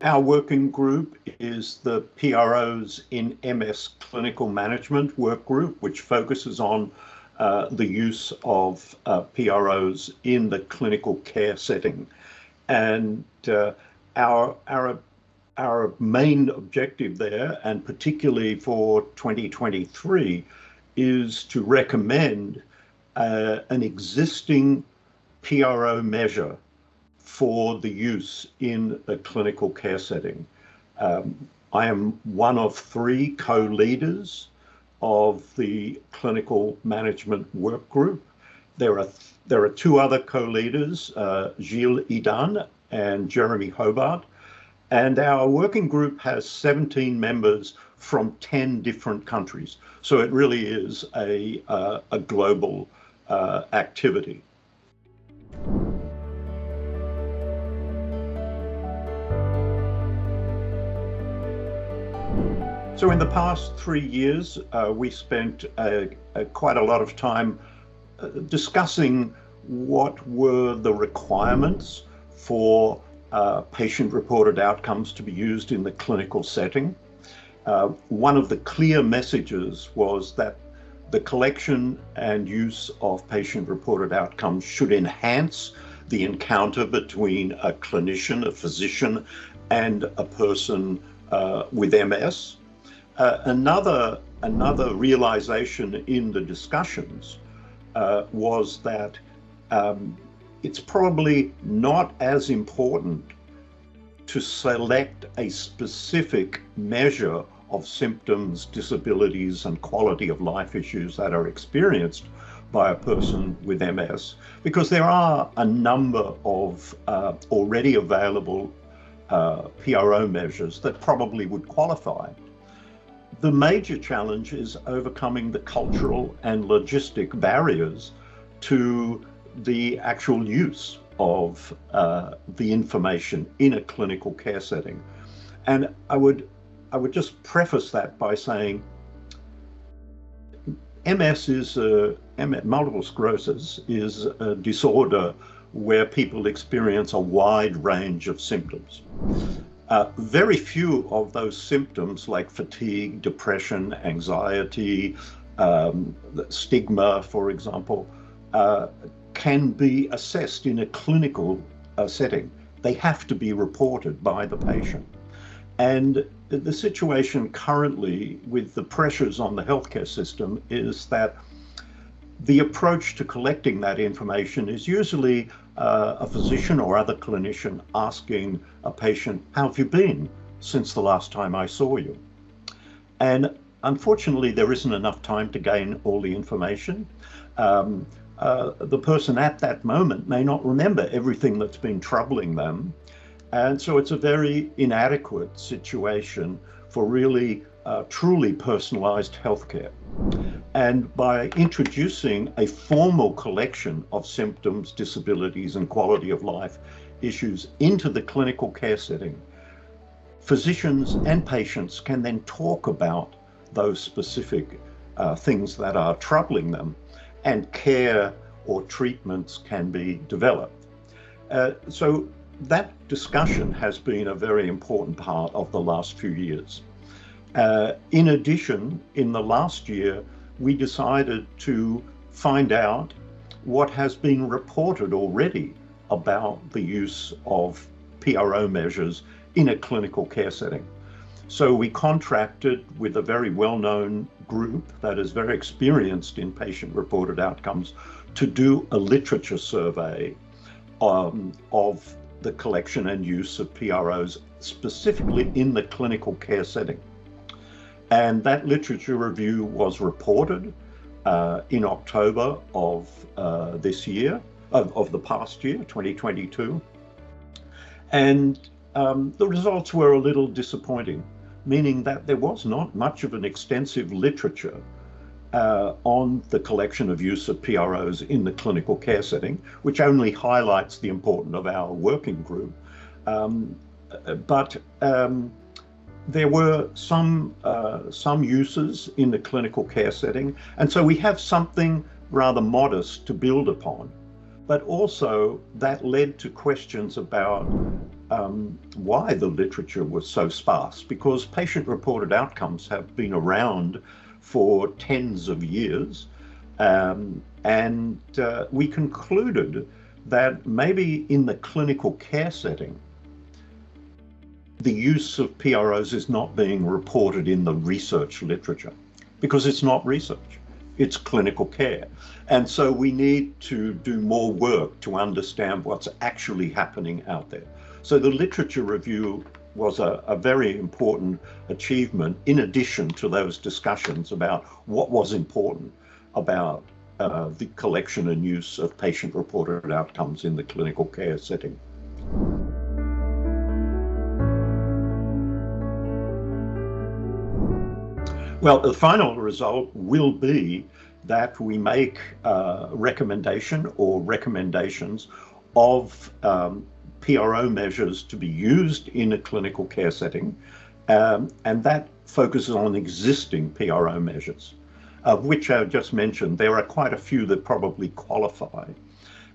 Our working group is the PROs in MS Clinical Management work group, which focuses on the use of PROs in the clinical care setting. And our main objective there, and particularly for 2023, is to recommend an existing PRO measure for the use in a clinical care setting. I am one of 3 co-leaders of the clinical management work group. There are 2 other co-leaders, Gilles Idan and Jeremy Hobart, and our working group has 17 members from 10 different countries. So it really is a global activity. So in the past 3 years, we spent quite a lot of time discussing what were the requirements for patient-reported outcomes to be used in the clinical setting. One of the clear messages was that the collection and use of patient-reported outcomes should enhance the encounter between a clinician, a physician, and a person with MS. Another realization in the discussions was that it's probably not as important to select a specific measure of symptoms, disabilities, and quality of life issues that are experienced by a person with MS, because there are a number of already available PRO measures that probably would qualify. The major challenge is overcoming the cultural and logistic barriers to the actual use of the information in a clinical care setting. And I would just preface that by saying multiple sclerosis is a disorder where people experience a wide range of symptoms. Very few of those symptoms, like fatigue, depression, anxiety, stigma, for example, can be assessed in a clinical setting. They have to be reported by the patient. And the situation currently with the pressures on the healthcare system is that the approach to collecting that information is usually a physician or other clinician asking a patient, "How have you been since the last time I saw you?" And unfortunately, there isn't enough time to gain all the information. The person at that moment may not remember everything that's been troubling them. And so it's a very inadequate situation for really truly personalized healthcare. And by introducing a formal collection of symptoms, disabilities, and quality of life issues into the clinical care setting, physicians and patients can then talk about those specific things that are troubling them, and care or treatments can be developed. So that discussion has been a very important part of the last few years. In addition, in the last year, we decided to find out what has been reported already about the use of PRO measures in a clinical care setting. So we contracted with a very well-known group that is very experienced in patient-reported outcomes to do a literature survey of the collection and use of PROs, specifically in the clinical care setting. And that literature review was reported in October of this year, of the past year, 2022. And the results were a little disappointing, meaning that there was not much of an extensive literature on the collection of use of PROs in the clinical care setting, which only highlights the importance of our working group. But there were some uses in the clinical care setting, and so we have something rather modest to build upon. But also that led to questions about why the literature was so sparse, because patient-reported outcomes have been around for tens of years, and we concluded that maybe in the clinical care setting, the use of PROs is not being reported in the research literature, because it's not research, it's clinical care. And so we need to do more work to understand what's actually happening out there. So the literature review was a very important achievement, in addition to those discussions about what was important about the collection and use of patient-reported outcomes in the clinical care setting. Well, the final result will be that we make a recommendation or recommendations of PRO measures to be used in a clinical care setting, and that focuses on existing PRO measures, of which I just mentioned. There are quite a few that probably qualify.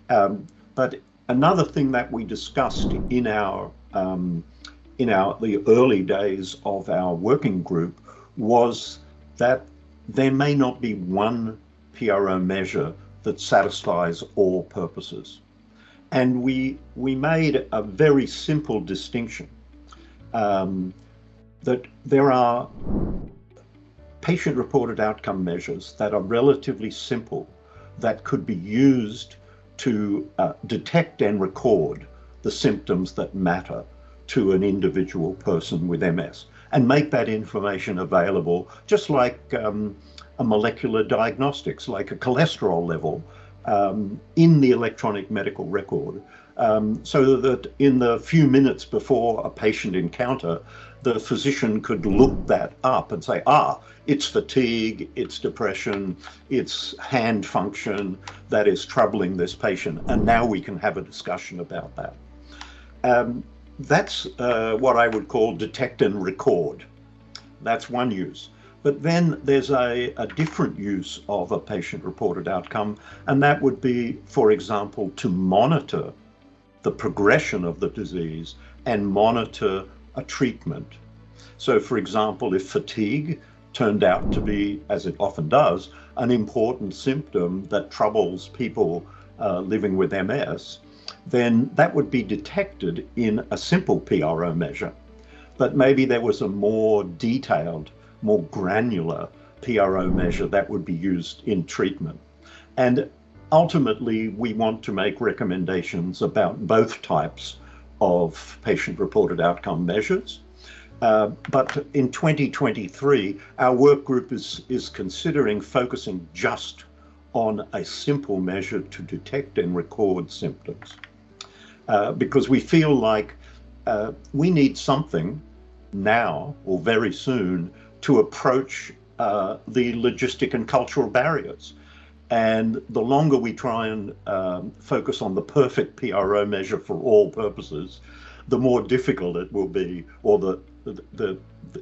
But another thing that we discussed in the early days of our working group was that there may not be one PRO measure that satisfies all purposes. And we made a very simple distinction, that there are patient-reported outcome measures that are relatively simple, that could be used to detect and record the symptoms that matter to an individual person with MS, and make that information available, just like a molecular diagnostics, like a cholesterol level, in the electronic medical record, so that in the few minutes before a patient encounter, the physician could look that up and say, it's fatigue, it's depression, it's hand function that is troubling this patient, and now we can have a discussion about that. That's what I would call detect and record. That's one use. But then there's a different use of a patient-reported outcome, and that would be, for example, to monitor the progression of the disease and monitor a treatment. So, for example, if fatigue turned out to be, as it often does, an important symptom that troubles people living with MS, then that would be detected in a simple PRO measure. But maybe there was a more detailed, more granular PRO measure that would be used in treatment. And ultimately, we want to make recommendations about both types of patient-reported outcome measures. But in 2023, our work group is considering focusing just on a simple measure to detect and record symptoms. Because we feel like we need something now or very soon to approach the logistic and cultural barriers. And the longer we try and focus on the perfect PRO measure for all purposes, the more difficult it will be, or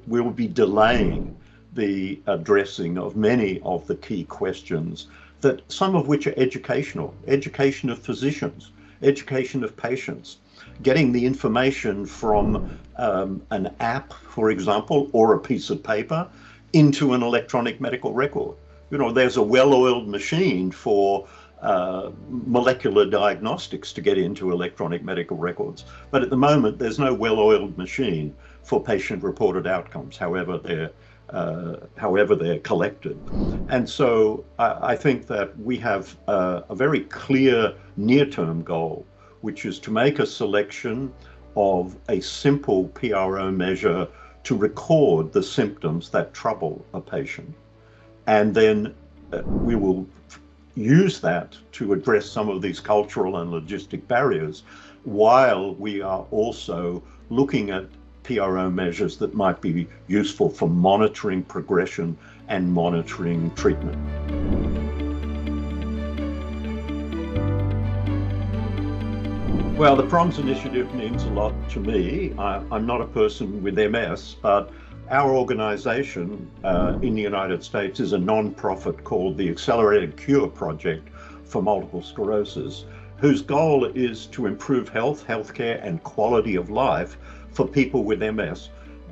we will be delaying the addressing of many of the key questions, that some of which are educational, education of physicians, education of patients, getting the information from an app, for example, or a piece of paper into an electronic medical record. You know, there's a well-oiled machine for molecular diagnostics to get into electronic medical records. But at the moment, there's no well-oiled machine for patient-reported outcomes, however they're collected. And so I think that we have a very clear near-term goal, which is to make a selection of a simple PRO measure to record the symptoms that trouble a patient. And then we will use that to address some of these cultural and logistic barriers, while we are also looking at PRO measures that might be useful for monitoring progression and monitoring treatment. Well, the PROMS Initiative means a lot to me. I'm not a person with MS, but our organization in the United States is a non-profit called the Accelerated Cure Project for Multiple Sclerosis. whose goal is to improve healthcare, and quality of life for people with MS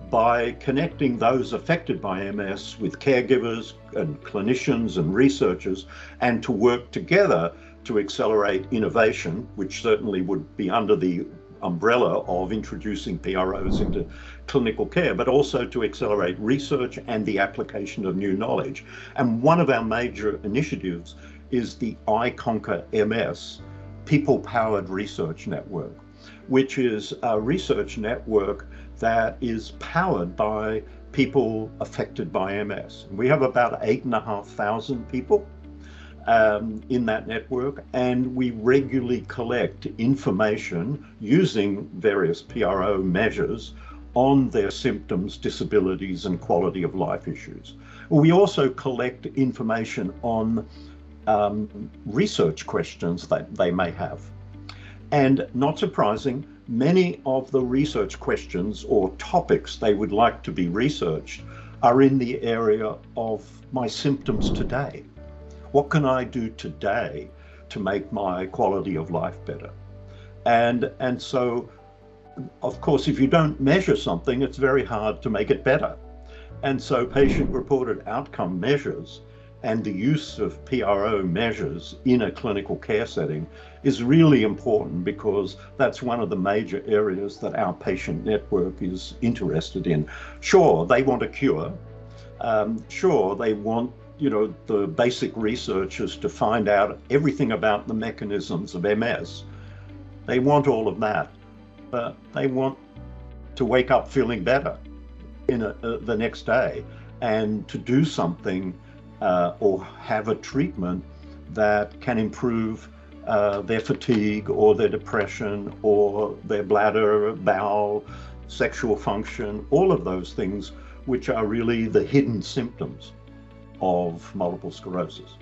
by connecting those affected by MS with caregivers and clinicians and researchers, and to work together to accelerate innovation, which certainly would be under the umbrella of introducing PROs into clinical care, but also to accelerate research and the application of new knowledge. And one of our major initiatives is the I Conquer MS People-Powered Research Network, which is a research network that is powered by people affected by MS. We have about 8,500 people in that network, and we regularly collect information using various PRO measures on their symptoms, disabilities, and quality of life issues. We also collect information on research questions that they may have. And not surprising, many of the research questions or topics they would like to be researched are in the area of my symptoms today. What can I do today to make my quality of life better? And so, of course, if you don't measure something, it's very hard to make it better. And so patient-reported outcome measures and the use of PRO measures in a clinical care setting is really important, because that's one of the major areas that our patient network is interested in. Sure, they want a cure. Sure, they want the basic researchers to find out everything about the mechanisms of MS. They want all of that, but they want to wake up feeling better the next day, and to do something or have a treatment that can improve their fatigue or their depression or their bladder, bowel, sexual function, all of those things, which are really the hidden symptoms of multiple sclerosis.